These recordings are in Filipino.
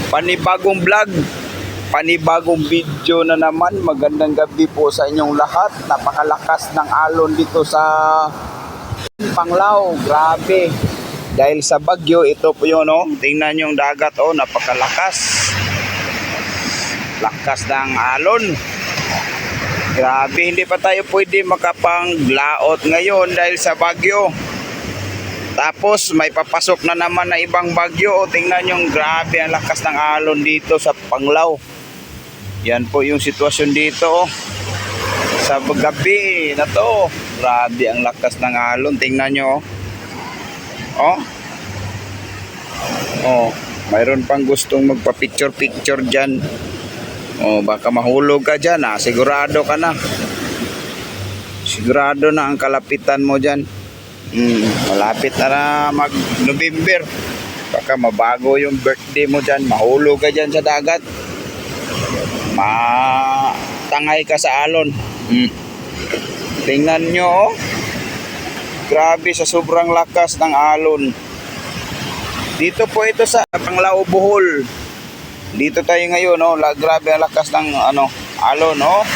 Panibagong vlog, panibagong video na naman. Magandang gabi po sa inyong lahat. Napakalakas ng alon dito sa Panglao. Grabe. Dahil sa bagyo, ito po yun, oh. Tingnan yung dagat, oh. Napakalakas. Lakas ng alon. Grabe, hindi pa tayo pwede makapanglaot ngayon dahil sa bagyo. Tapos may papasok na naman na ibang bagyo. O, tingnan nyo, grabe ang lakas ng alon dito sa Panglao. Yan po yung sitwasyon dito, oh. Sa gabi na to. Grabe ang lakas ng alon. Tingnan nyo, oh. Oh, mayroon pang gustong magpa-picture-picture dyan. Oh, baka mahulog ka dyan, ah. Sigurado ka na. Sigurado na ang kalapitan mo dyan. Malapit na mag-November. Baka mabago yung birthday mo dyan. Mahulog ka dyan sa dagat. Matangay ka sa alon. Tingnan nyo, oh. Grabe sa sobrang lakas ng alon. Dito po ito sa Panglao, Bohol. Dito tayo ngayon, oh. Grabe ang lakas ng alon, oh.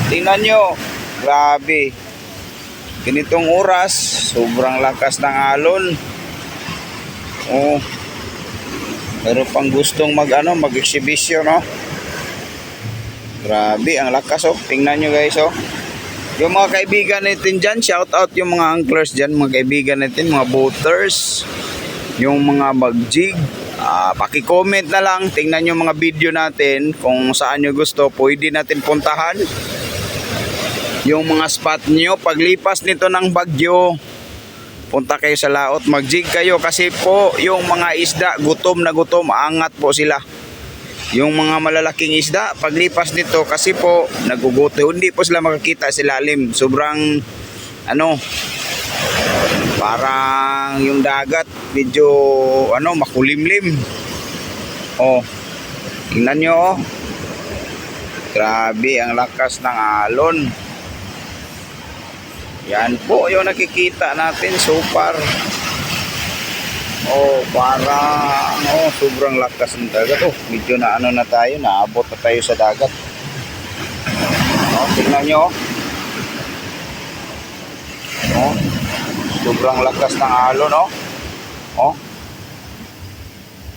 Tingnan nyo. Grabe. Ganitong oras, sobrang lakas ng alon. Oh. Pero pang gustong mag-exhibition, no? Grabe ang lakas, oh. Tingnan nyo, guys, oh. Yung mga kaibigan natin dyan, shout out yung mga anglers dyan, mga kaibigan natin, mga boaters, yung mga mag-jig. Paki-comment na lang, tingnan nyo mga video natin kung saan nyo gusto, pwede natin puntahan yung mga spot nyo. Paglipas nito ng bagyo, punta kayo sa laot, mag-jig kayo kasi po yung mga isda gutom na gutom, angat po sila. Yung mga malalaking isda, paglipas nito kasi po naguguto, hindi po sila makakita sa ilalim. Sobrang parang yung dagat medyo makulimlim. Oh, tingnan nyo, oh. Grabe ang lakas ng alon. Yan po yung nakikita natin so far. Oh, parang sobrang lakas ng dagat. Oh, medyo na tayo, naabot na tayo sa dagat. Oh, tingnan nyo. Oh, sobrang lakas ng alon, oh. Oh.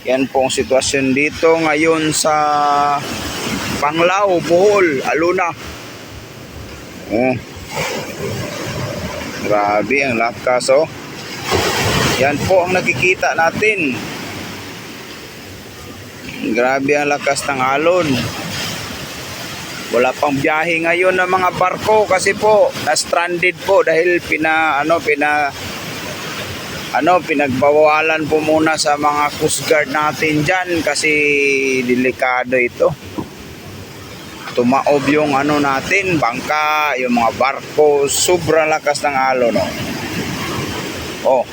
Yan po ang sitwasyon dito ngayon sa Panglao, Bohol, Alona. Oh. Grabe ang lakas, oh. Yan po ang nakikita natin. Grabe ang lakas ng alon. Wala pang biyahe ngayon ng mga barko kasi po na-stranded po dahil pinagbawalan po muna sa mga Coast Guard natin dyan kasi delikado ito. Tumaob yung natin, bangka, yung mga barko, sobrang lakas ng alon, oh.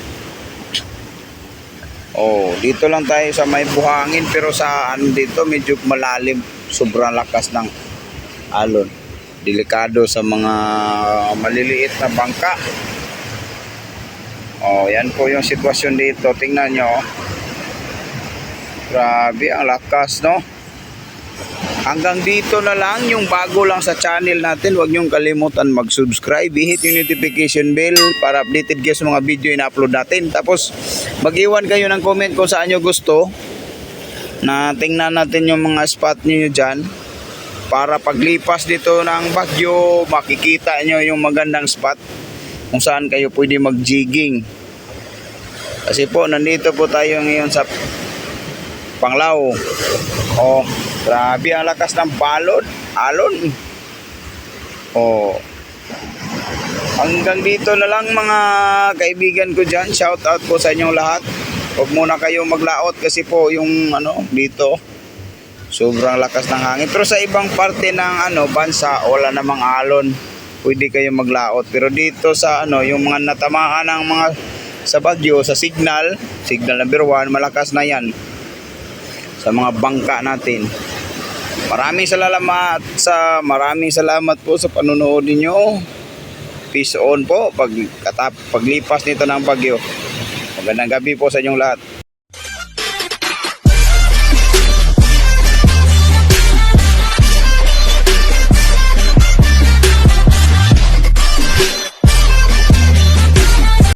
Oh, dito lang tayo sa may buhangin pero sa dito medyo malalim, sobrang lakas ng alon. Delikado sa mga maliliit na bangka. Oh, yan po yung sitwasyon dito. Tingnan nyo. Grabe ang lakas, no? Hanggang dito na lang, yung bago lang sa channel natin, huwag nyong kalimutan mag-subscribe, i-hit yung notification bell para updated kayo sa mga video ina-upload natin. Tapos mag-iwan kayo ng comment kung saan nyo gusto na tingnan natin yung mga spot nyo dyan para paglipas dito ng bagyo, makikita nyo yung magandang spot kung saan kayo pwede mag-jigging. Kasi po, nandito po tayo ngayon sa Panglao. Oh, grabe ang lakas ng alon. Oh. Hanggang dito na lang mga kaibigan ko dyan. Shout out po sa inyong lahat. Huwag muna kayo maglaot kasi po yung dito sobrang lakas ng hangin. Pero sa ibang parte ng bansa wala namang alon. Pwede kayo maglaot. Pero dito sa yung mga natamaan ng mga sa bagyo, sa signal number 1, malakas na yan sa mga bangka natin. Maraming salamat po sa panonood ninyo. Peace on po paglipas nito ng bagyo. Magandang gabi po sa inyong lahat.